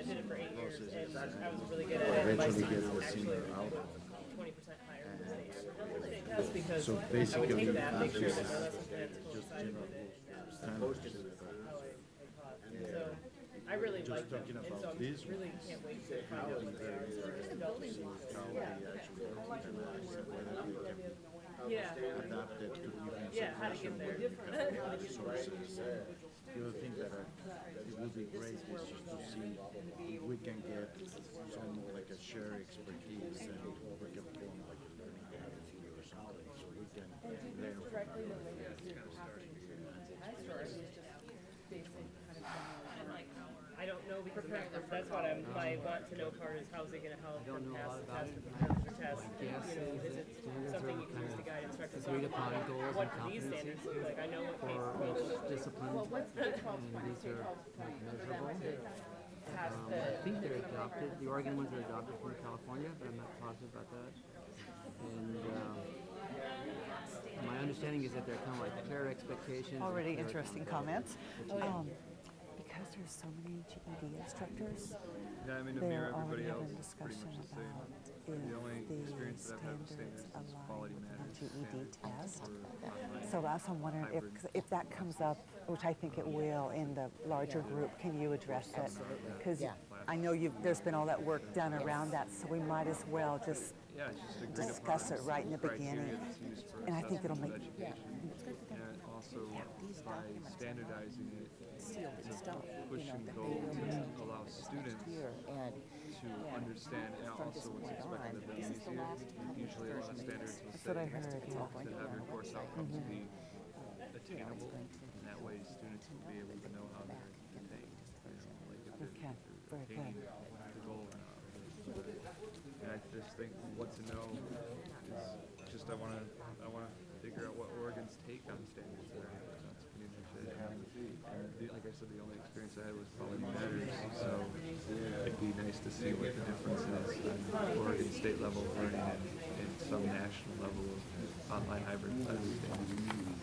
did it for 8 years, and I was really good at it. My students were actually 20% higher than the state test because So I would basically, take that, make sure that this my is lesson plans coincided with it, and that's how I taught. So I really like them, and so I really can't wait to find out what they are as far as developing. Yeah. Adapted to different Yeah, how to get there. resources. The other thing that it would be great is just to see if we can get some like a shared expertise and we can form like a learning community or something so we can learn Directly related to passing test, or is it just basic kind of I don't know because that's what my want to know part is how's it going to help them pass the test with the temperature test. Is it something you can use to guide instructors on? What do these standards look like? I know what case Discipline. Well, what's the 12 And point, these say are 12 point for measurable. them to pass I the, think they're adopted. The Oregon ones are adopted from California, but I'm not positive about that. And my understanding is that they're kind of like clear expectations. Already and clear interesting comments. Because there's so many GED instructors, Yeah, I mean, to they're mirror everybody already having else, pretty discussion much the same. about The only if the experience that I've had with standards standards is quality align with matters. the GED test. Online So that's I'm wondering if that comes up, which I think it will in the larger group. Can you address it? Because I know there's been all that work done around that, so we might as well just Yeah, it's just agreed discuss upon it right in the criteria beginning. that's used for And I think it'll assessment make- of education. And also by standardizing it, it's a push and goal to allow students to understand and also what's expected of them easier. Usually a lot of standards will That's what I say heard, to yeah. have your course outcomes be attainable, and that way students will be able to know how they're attained. Like if Okay, they're very attaining good. the goal or not. And I just think what to know is just I want to figure out what Oregon's take on standards are. That's pretty much it. And like I said, the only experience I had was quality matters, so it'd be nice to see what the difference is on Oregon state level of learning and some national level of online hybrid classroom.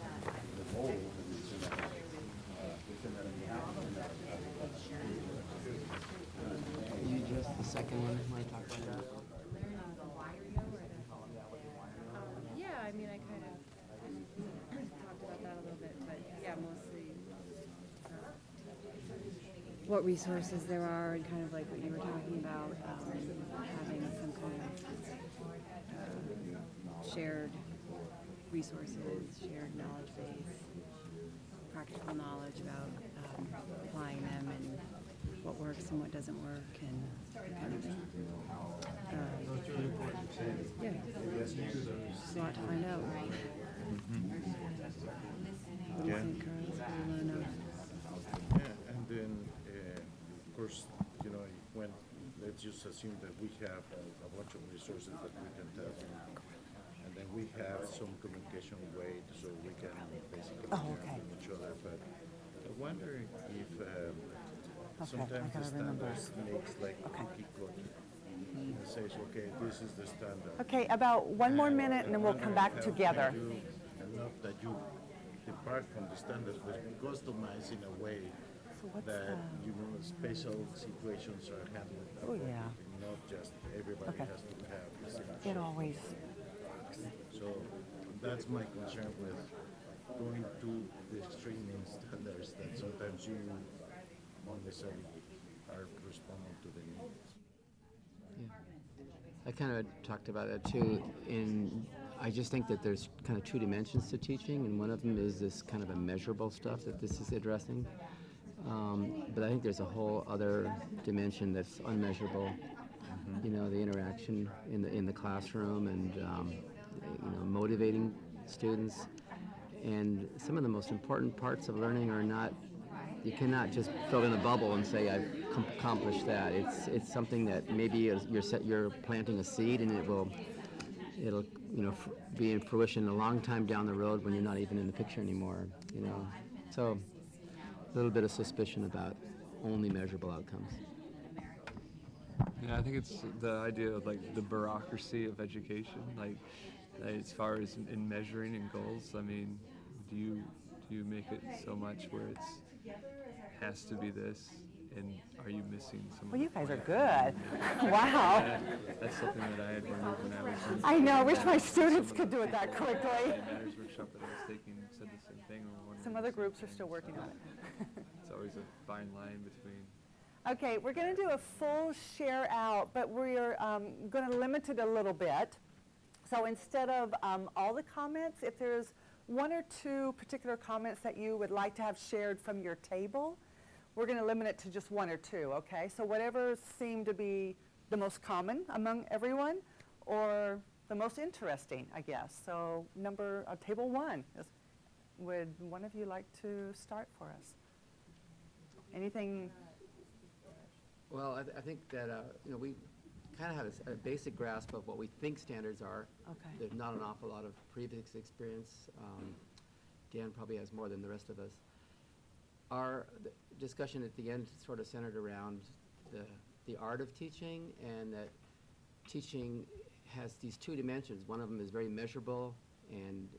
You addressed the second one. Want to talk about that? yeah, I mean, I kind of talked about that a little bit, but yeah, mostly what resources there are and kind of like what you were talking about, having some kind of shared resources, shared knowledge base, practical knowledge about applying them and what works and what doesn't work and that kind of thing. Yeah, just a lot to find out. What do you think, Carl? What do you want to know? Yeah, and then, of course, when let's just assume that we have a bunch of resources that we can tap into, and then we have some communication way so we can basically learn from each other. But I wonder if sometimes the standards makes like cookie cookie. It says, okay, this is the standard. Okay, about one more minute and then we'll come back together. Enough that you depart from the standards, but customize in a way that special situations are handled. Oh, yeah. Not just everybody has to have the same. It always, So that's my concern with going to the extreme in standards that sometimes you not necessarily are responding to the needs. Yeah. I kind of talked about that too. I just think that there's kind of two dimensions to teaching, and one of them is this kind of a measurable stuff that this is addressing. But I think there's a whole other dimension that's unmeasurable. The interaction in the classroom and motivating students. And some of the most important parts of learning are not. You cannot just fill in a bubble and say I've accomplished that. It's something that maybe you're planting a seed and it'll be in fruition a long time down the road when you're not even in the picture anymore. So a little bit of suspicion about only measurable outcomes. Yeah, I think it's the idea of like the bureaucracy of education, like as far as in measuring and goals. I mean, do you make it so much where it's has to be this, And are you missing some? Well, of you the guys are point? good. Wow. That's something that I had wondered when I was. I know, I wish my students Some of could the do it that people at quickly. the Matters workshop that I was taking said the same thing. Or wondering Some the other same groups are thing, still working so on it. It's always a fine line between. Okay, we're going to do a full share out, but we're going to limit it a little bit. So instead of all the comments, if there's one or two particular comments that you would like to have shared from your table, we're going to limit it to just one or two, okay? So whatever seemed to be the most common among everyone or the most interesting, I guess. So table 1, would one of you like to start for us? Anything? Well, I think that, we kind of have a basic grasp of what we think standards are. Okay. There's not an awful lot of previous experience. Dan probably has more than the rest of us. Our discussion at the end sort of centered around the art of teaching, and that teaching has these two dimensions. One of them is very measurable and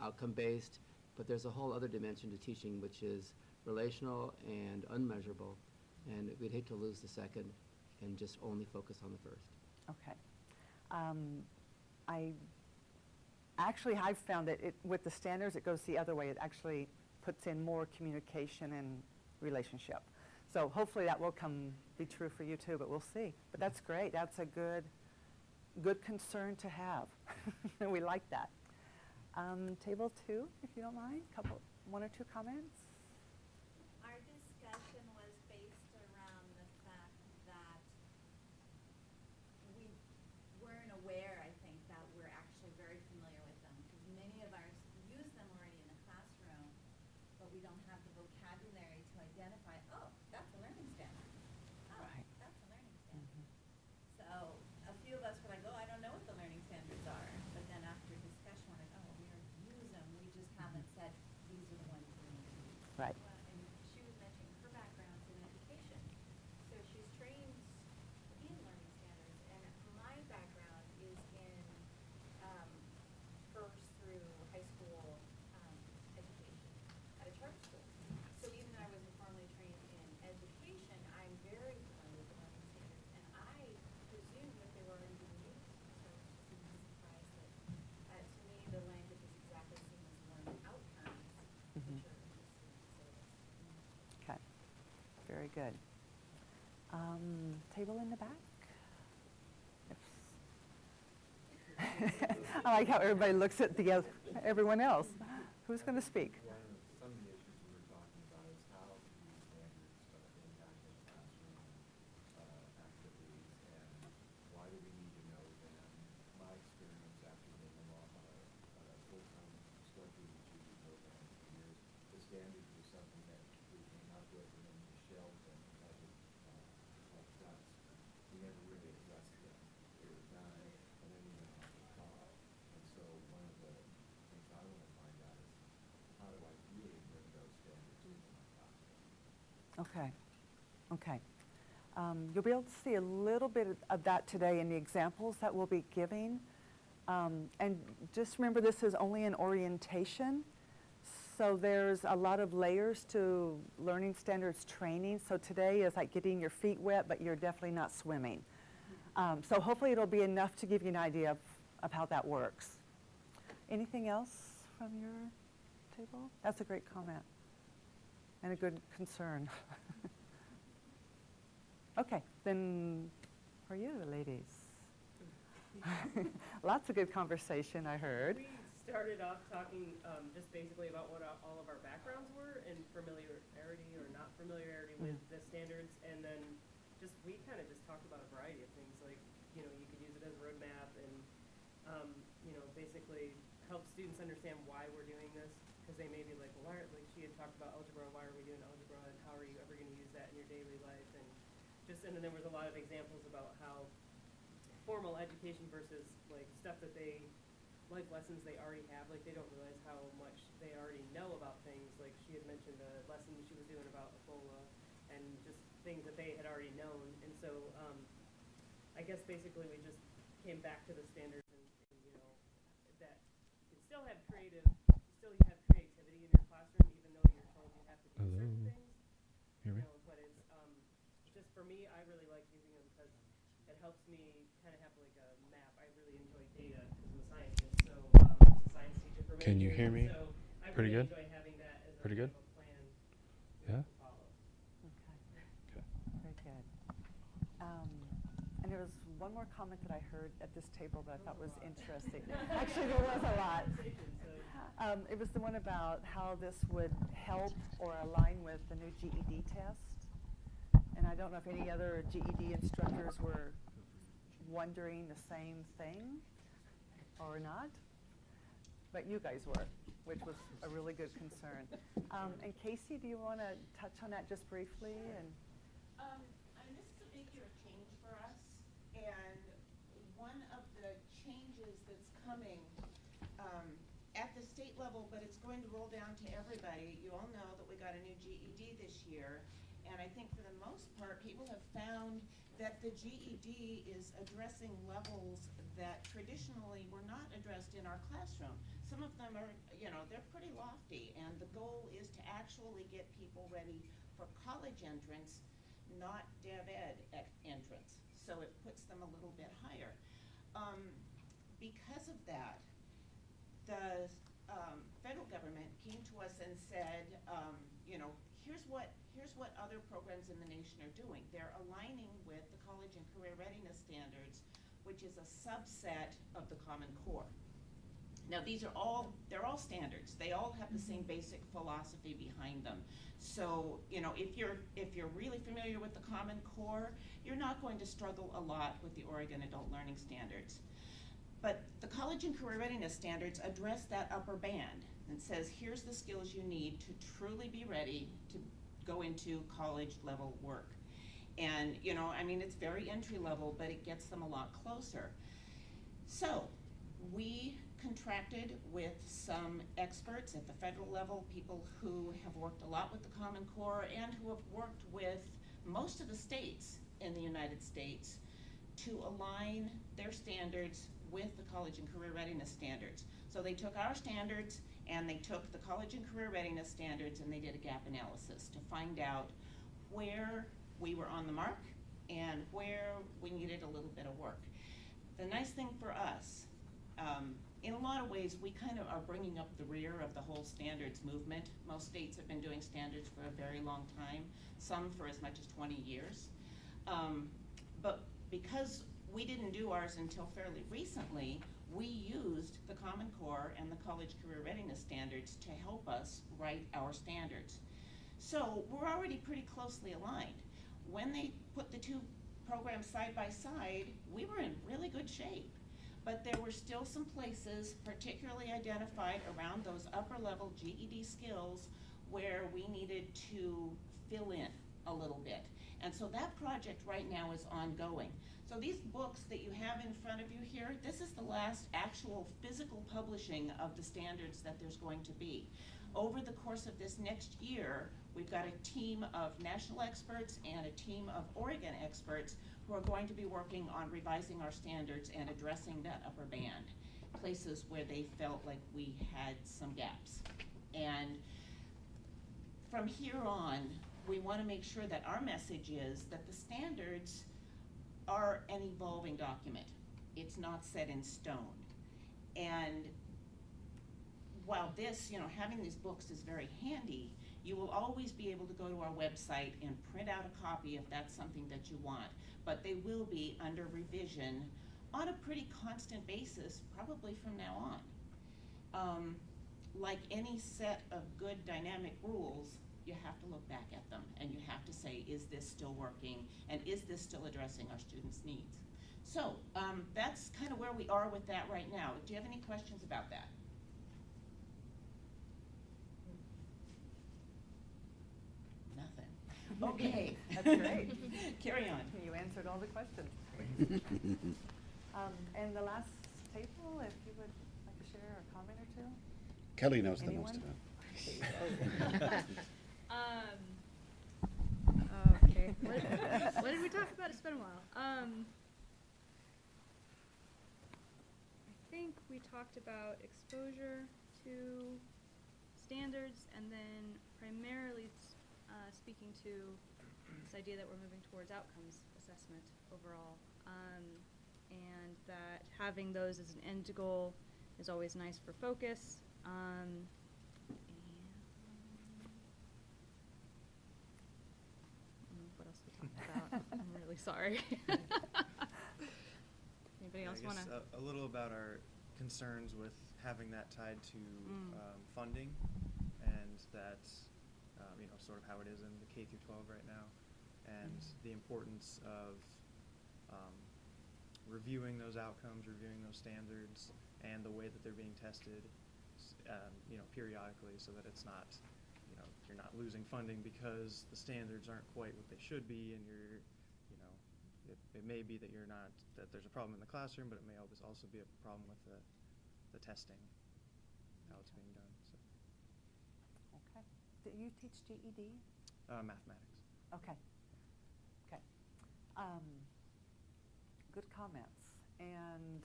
outcome-based, but there's a whole other dimension to teaching which is relational and unmeasurable, and we'd hate to lose the second and just only focus on the first. Okay. I've found that with the standards, it goes the other way. It actually puts in more communication and relationship. So hopefully that will be true for you too, but we'll see. But that's great. That's a good concern to have. We like that. Table 2, if you don't mind, one or two comments. Our discussion was based around the fact that we weren't aware, I think, that we're actually very familiar with them, because many of ours use them already in the classroom, but we don't have the vocabulary to identify, oh, that's a learning standard. Oh, Right. that's a learning standard. So a few of us were like, oh, I don't know what the learning standards are. But then after discussion, we're like, oh, we already use them. We just haven't said these are the ones we need to use. Right. And she was mentioning her background's in education. So she's trained in learning standards. And my background is in first through high school education at a charter school. So even though I wasn't formally trained in education, I'm very familiar with the learning standards. And I presumed that they were already being used. So I was just surprised that, to me, the language is exactly the same as learning outcomes, which are in the syllabus. Okay. Very good. Table in the back. I like how everybody looks at everyone else. Who's going to speak? Some of the issues we were talking about is how to use standards impact in classroom activities, and why do we need to know them. My experience after being on a full-time instructor in the GD program for years, the standards was something that we came up with and then we shelved them as like dust. We never really addressed them. They were done, and then we went on to taught. And so one of the things I want to find out is, how do I really bring those standards into my classroom? Okay. Okay. You'll be able to see a little bit of that today in the examples that we'll be giving. And just remember, this is only an orientation. So there's a lot of layers to learning standards training. So today is like getting your feet wet, but you're definitely not swimming. So hopefully it'll be enough to give you an idea of how that works. Anything else from your table? That's a great comment and a good concern. Okay, then for you, ladies. Lots of good conversation, I heard. We started off talking just basically about what all of our backgrounds were and familiarity or not familiarity with the standards, and then we kind of just talked about a variety of things, like, you could use it as a roadmap and, basically help students understand why we're doing this, because they may be like, well, like she had talked about algebra, why are we doing algebra, and how are you ever going to use that in your daily life, and then there was a lot of examples about how formal education versus like stuff that life lessons they already have, like they don't realize how much they already know about things. Like she had mentioned a lesson she was doing about Ebola and just things that they had already known. And so I guess basically we just came back to the standards and that you still have creativity in your classroom, even though you're told you have to do certain things. Hear me? But it's me, I really like using them because it helps me kind of have like a map. I really enjoy data because I'm a scientist, so I was a science teacher for many Can you years, hear me? So I Pretty really good? enjoy having that as Pretty a good? kind of a plan Yeah? to follow. Okay. Okay. Very good. And there was one more comment that I heard at this table that I thought was interesting. Actually, there was a lot. It was the one about how this would help or align with the new GED test. And I don't know if any other GED instructors were wondering the same thing or not, but you guys were, which was a really good concern. And Casey, do you want to touch on that just briefly? And This is a big year of change for us, and one of the changes that's coming at the state level, but it's going to roll down to everybody. You all know that we got a new GED this year, and I think for the most part, people have found that the GED is addressing levels that traditionally were not addressed in our classroom. Some of them are, they're pretty lofty, and the goal is to actually get people ready for college entrance, not dev ed entrance. So it puts them a little bit higher. Because of that, the federal government came to us and said, here's what other programs in the nation are doing. They're aligning with the College and Career Readiness Standards, which is a subset of the Common Core. Now they're all standards. They all have the same basic philosophy behind them. So, if you're really familiar with the Common Core, you're not going to struggle a lot with the Oregon Adult Learning Standards. But the College and Career Readiness Standards address that upper band and says, here's the skills you need to truly be ready to go into college level work. And, it's very entry level, but it gets them a lot closer. So we contracted with some experts at the federal level, people who have worked a lot with the Common Core and who have worked with most of the states in the United States to align their standards with the College and Career Readiness Standards. So they took our standards and they took the College and Career Readiness Standards and they did a gap analysis to find out where we were on the mark and where we needed a little bit of work. The nice thing for us, in a lot of ways, we kind of are bringing up the rear of the whole standards movement. Most states have been doing standards for a very long time, some for as much as 20 years. But because we didn't do ours until fairly recently, we used the Common Core and the College Career Readiness Standards to help us write our standards. So we're already pretty closely aligned. When they put the two programs side by side, we were in really good shape. But there were still some places, particularly identified around those upper level GED skills, where we needed to fill in a little bit. And so that project right now is ongoing. So these books that you have in front of you here, this is the last actual physical publishing of the standards that there's going to be. Over the course of this next year, we've got a team of national experts and a team of Oregon experts who are going to be working on revising our standards and addressing that upper band, places where they felt like we had some gaps. And from here on, we want to make sure that our message is that the standards are an evolving document. It's not set in stone. And while this, having these books is very handy, you will always be able to go to our website and print out a copy if that's something that you want. But they will be under revision on a pretty constant basis, probably from now on. Like any set of good dynamic rules, you have to look back at them and you have to say, is this still working and is this still addressing our students' needs? So that's kind of where we are with that right now. Do you have any questions about that? Nothing. Okay. That's great. Carry on. You answered all the questions. And the last table, if you would like to share a comment or two? Kelly knows the Anyone? most about. Okay. What did we talk about? It's been a while. I think we talked about exposure to standards and then primarily speaking to this idea that we're moving towards outcomes assessment overall, and that having those as an end goal is always nice for focus. And what else we talked about? I'm really sorry. Anybody else I want guess to? a little about our concerns with having that tied to funding, and that sort of how it is in the K through 12 right now, and the importance of reviewing those outcomes, reviewing those standards, and the way that they're being tested, periodically, so that it's not, you're not losing funding because the standards aren't quite what they should be, and it may be that that there's a problem in the classroom, but it may also be a problem with the testing, how it's being done. So. Okay. Do you teach GED? Mathematics. Okay. Okay. Good comments. And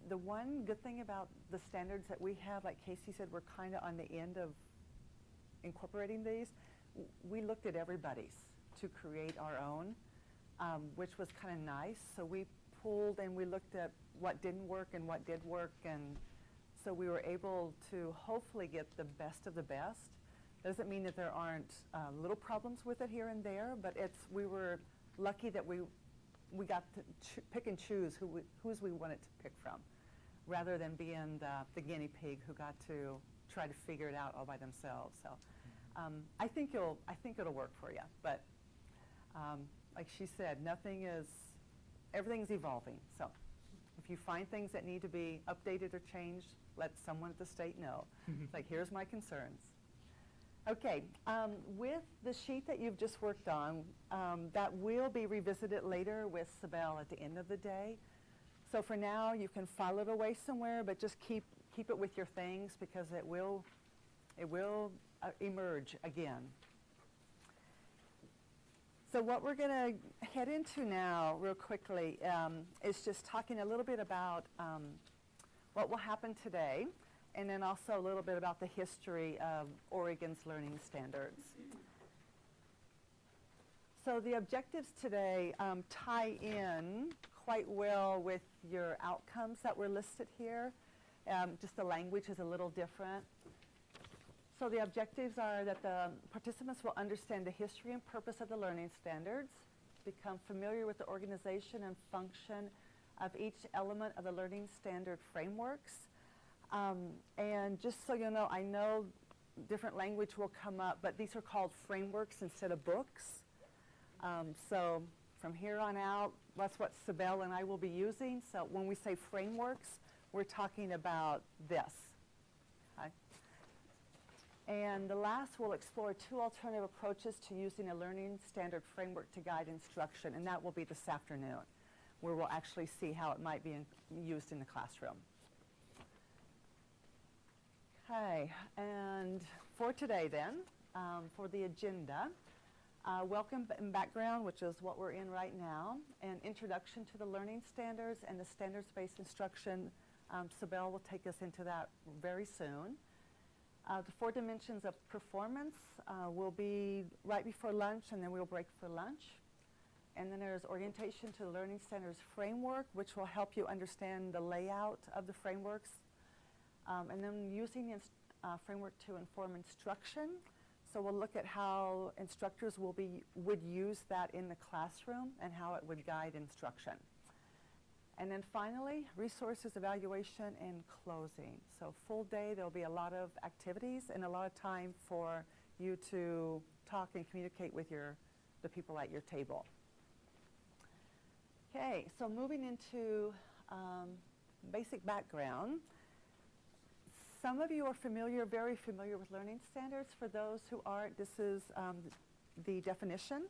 the one good thing about the standards that we have, like Casey said, we're kind of on the end of incorporating these. We looked at everybody's to create our own, which was kind of nice. So we pulled and we looked at what didn't work and what did work, and so we were able to hopefully get the best of the best. Doesn't mean that there aren't little problems with it here and there, but we were lucky that we got to pick and choose whose we wanted to pick from, rather than being the guinea pig who got to try to figure it out all by themselves. So I think it'll work for you. But like she said, everything's evolving. So if you find things that need to be updated or changed, let someone at the state know. It's like, here's my concerns. Okay, with the sheet that you've just worked on, that will be revisited later with Sibel at the end of the day. So for now, you can file it away somewhere, but just keep it with your things, because it will emerge again. So what we're going to head into now, real quickly, is just talking a little bit about what will happen today, and then also a little bit about the history of Oregon's learning standards. So the objectives today tie in quite well with your outcomes that were listed here. Just the language is a little different. So the objectives are that the participants will understand the history and purpose of the learning standards, become familiar with the organization and function of each element of the learning standard frameworks. And just so you know, I know different language will come up, but these are called frameworks instead of books. So from here on out, that's what Sibel and I will be using. So when we say frameworks, we're talking about this. Okay? And the last, we'll explore 2 alternative approaches to using a learning standard framework to guide instruction, and that will be this afternoon, where we'll actually see how it might be used in the classroom. Okay, and for today then, for the agenda, welcome and background, which is what we're in right now, and introduction to the learning standards and the standards-based instruction. Sibel will take us into that very soon. The 4 dimensions of performance will be right before lunch, and then we'll break for lunch. And then there's orientation to the learning standards framework, which will help you understand the layout of the frameworks. And then using the framework to inform instruction. So we'll look at how instructors would use that in the classroom and how it would guide instruction. And then finally, resources, evaluation, and closing. So full day, there'll be a lot of activities and a lot of time for you to talk and communicate with the people at your table. Okay, so moving into basic background. Some of you are very familiar with learning standards. For those who aren't, this is the definition.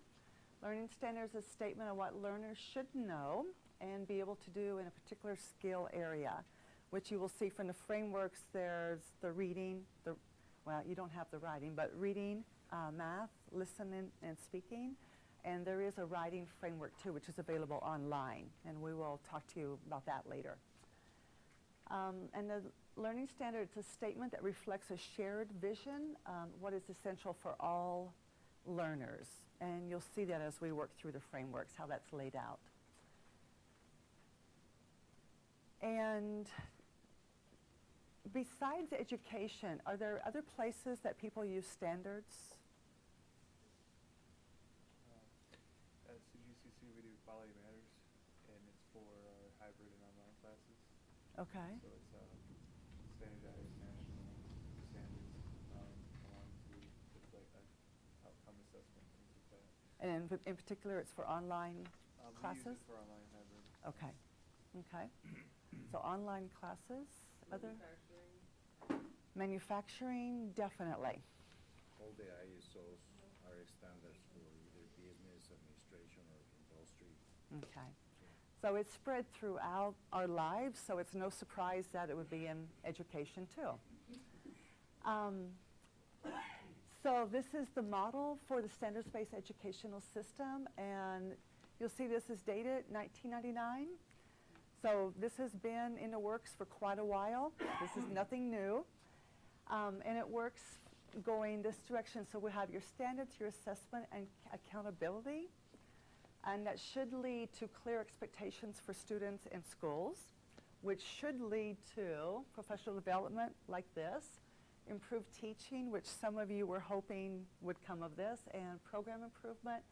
Learning standards is a statement of what learners should know and be able to do in a particular skill area, which you will see from the frameworks. There's the reading, well, you don't have the writing, but reading, math, listening, and speaking. And there is a writing framework too, which is available online, and we will talk to you about that later. And the learning standard is a statement that reflects a shared vision, what is essential for all learners. And you'll see that as we work through the frameworks, how that's laid out. And besides education, are there other places that people use standards? At UCC, we do Quality Matters, and it's for hybrid and online classes. Okay. So it's standardized national standards along with like outcome assessment, things like that. And in particular, it's for online We classes? use it for online hybrid. Okay. Okay. So online classes, other? Manufacturing, definitely. All the ISOs are standards for either business, administration, or industry. Okay. So it's spread throughout our lives, so it's no surprise that it would be in education too. So this is the model for the standards-based educational system, and you'll see this is dated 1999. So this has been in the works for quite a while. This is nothing new. And it works going this direction. So we have your standards, your assessment, and accountability. And that should lead to clear expectations for students in schools, which should lead to professional development like this, improved teaching, which some of you were hoping would come of this, and program improvement.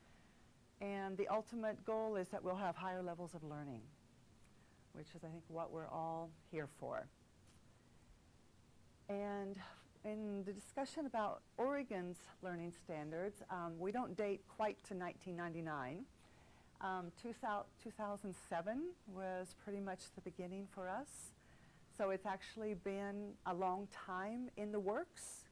And the ultimate goal is that we'll have higher levels of learning, which is, I think, what we're all here for. And in the discussion about Oregon's learning standards, we don't date quite to 1999. 2007 was pretty much the beginning for us. So it's actually been a long time in the works.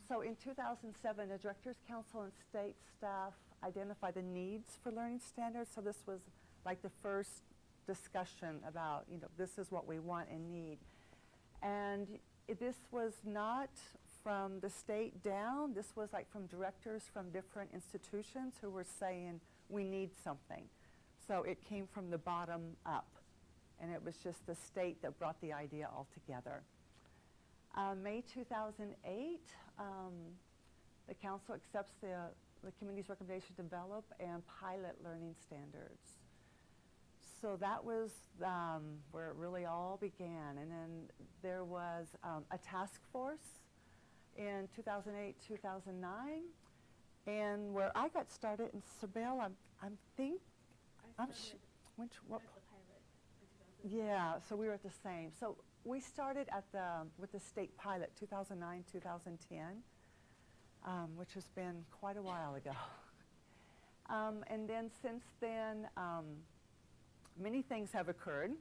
So in 2007, the Directors Council and state staff identified the needs for learning standards. So this was like the first discussion about, this is what we want and need. And this was not from the state down. This was like from directors from different institutions who were saying, we need something. So it came from the bottom up. And it was just the state that brought the idea all together. May 2008, the council accepts the committee's recommendation to develop and pilot learning standards. So that was where it really all began. And then there was a task force in 2008, 2009. And where I got started in Sabelle, yeah, so we were at the same. So we started with the state pilot, 2009, 2010, which has been quite a while ago. And then since then, many things have occurred.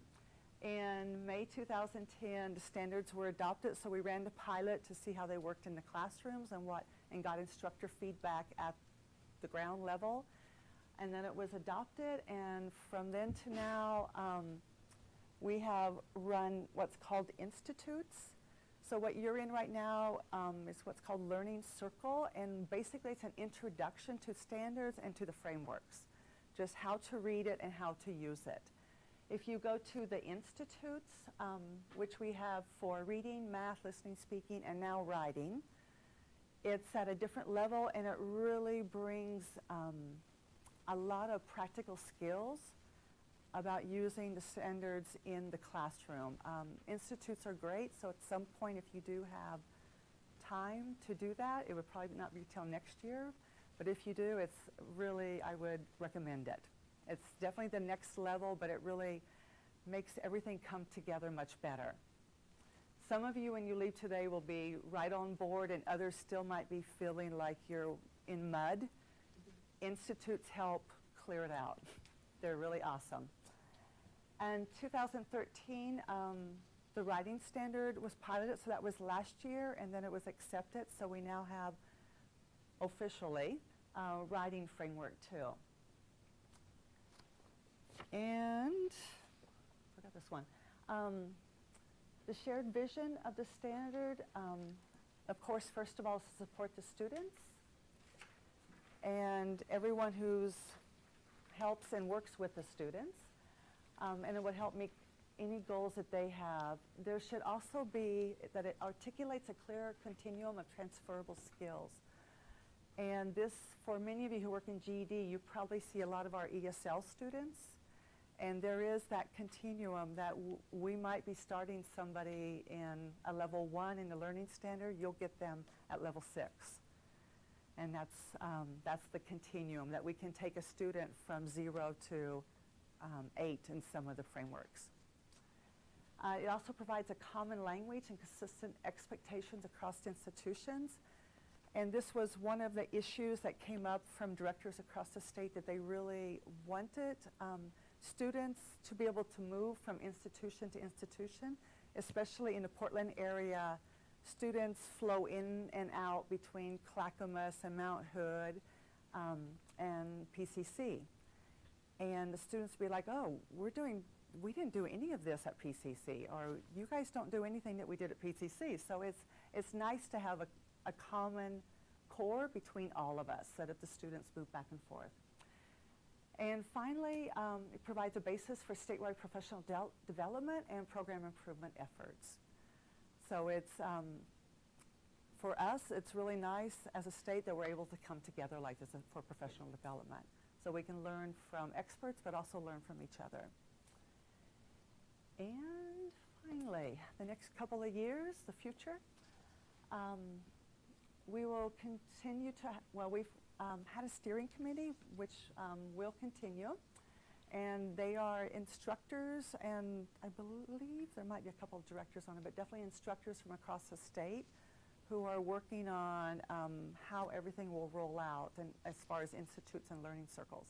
In May 2010, the standards were adopted, so we ran the pilot to see how they worked in the classrooms and got instructor feedback at the ground level. And then it was adopted, and from then to now, we have run what's called institutes. So what you're in right now is what's called Learning Circle, and basically it's an introduction to standards and to the frameworks, just how to read it and how to use it. If you go to the institutes, which we have for reading, math, listening, speaking, and now writing, it's at a different level, and it really brings a lot of practical skills about using the standards in the classroom. Institutes are great, so at some point if you do have time to do that, it would probably not be till next year, but if you do, it's really, I would recommend it. It's definitely the next level, but it really makes everything come together much better. Some of you, when you leave today, will be right on board, and others still might be feeling like you're in mud. Institutes help clear it out. They're really awesome. And 2013, the writing standard was piloted, so that was last year, and then it was accepted, so we now have officially a writing framework too. And, I forgot this one. The shared vision of the standard, of course, first of all, is to support the students and everyone who helps and works with the students. And it would help meet any goals that they have. There should also be that it articulates a clear continuum of transferable skills. And this, for many of you who work in GED, you probably see a lot of our ESL students. And there is that continuum that we might be starting somebody in a level 1 in the learning standard, you'll get them at level 6. And that's the continuum, that we can take a student from 0 to 8 in some of the frameworks. It also provides a common language and consistent expectations across institutions. And this was one of the issues that came up from directors across the state, that they really wanted students to be able to move from institution to institution, especially in the Portland area. Students flow in and out between Clackamas and Mount Hood and PCC. And the students would be like, oh, we didn't do any of this at PCC, or you guys don't do anything that we did at PCC. So it's nice to have a common core between all of us, so that the students move back and forth. And finally, it provides a basis for statewide professional development and program improvement efforts. So it's, for us, it's really nice as a state that we're able to come together like this for professional development. So we can learn from experts, but also learn from each other. And finally, the next couple of years, the future, we will continue to, we've had a steering committee, which will continue. And they are instructors, and I believe there might be a couple of directors on it, but definitely instructors from across the state who are working on how everything will roll out, and as far as institutes and learning circles.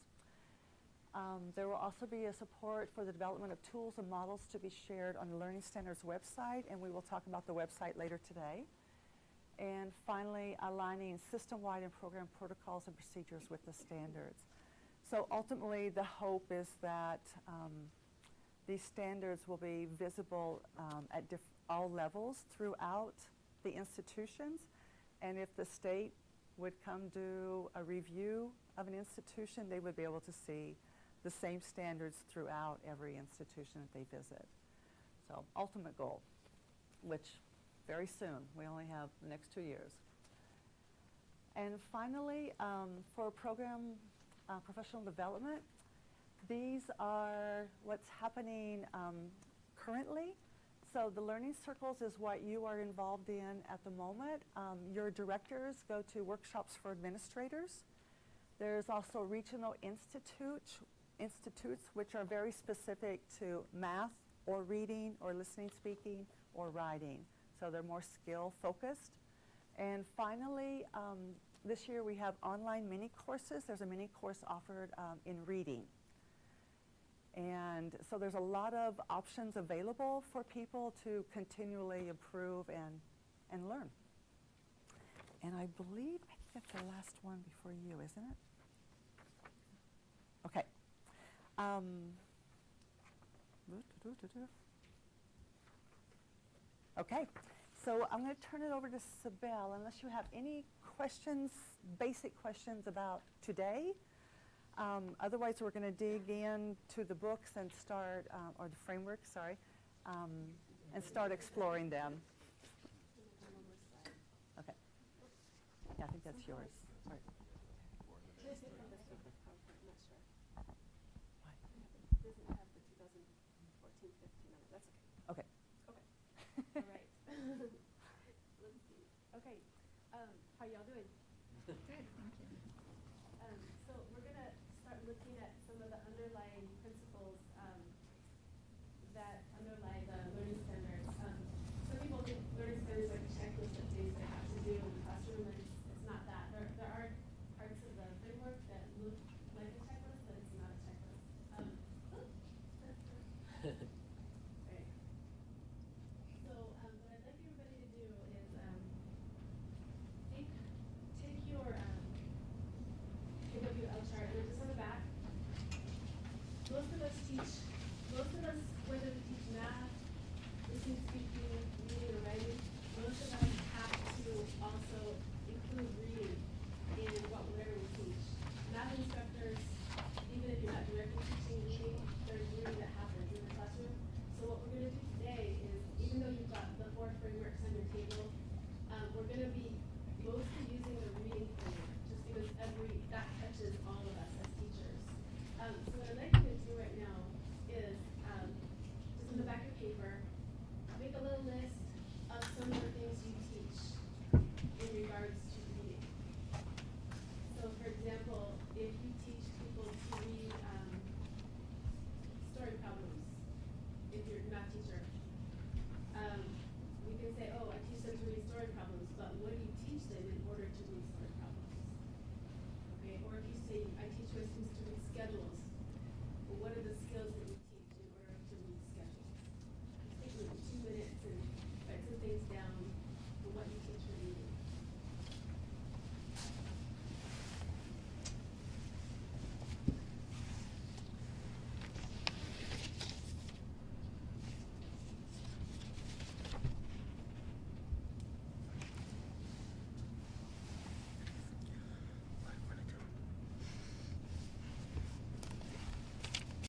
There will also be a support for the development of tools and models to be shared on the Learning Standards website, and we will talk about the website later today. And finally, aligning system-wide and program protocols and procedures with the standards. So ultimately, the hope is that these standards will be visible at all levels throughout the institutions. And if the state would come do a review of an institution, they would be able to see the same standards throughout every institution that they visit. So ultimate goal, which very soon, we only have the next 2 years. And finally, for program professional development, these are what's happening currently. So the learning circles is what you are involved in at the moment. Your directors go to workshops for administrators. There's also regional institutes which are very specific to math or reading or listening, speaking, or writing. So they're more skill focused. And finally, this year we have online mini courses. There's a mini course offered in reading. And so there's a lot of options available for people to continually improve and learn. And I think that's the last one before you, isn't it? Okay. Okay, so I'm going to turn it over to Sibel, unless you have any questions, basic questions about today. Otherwise, we're going to dig into the books and start, or the framework, sorry, and start exploring them. Okay. Yeah, I think that's yours. Sorry. Okay. All right. Let's see. Okay. How y'all doing? Good, thank you. So we're going to start looking at some of the underlying principles that underlie the learning standards. Some people think learning standards are a checklist of things they have to do in the classroom, and it's not that. There are parts of the framework that look like a checklist, but it's not a checklist. Right. So what I'd like everybody to do is take your KWL chart, and just on the back, those learning students schedules. But what are the skills that you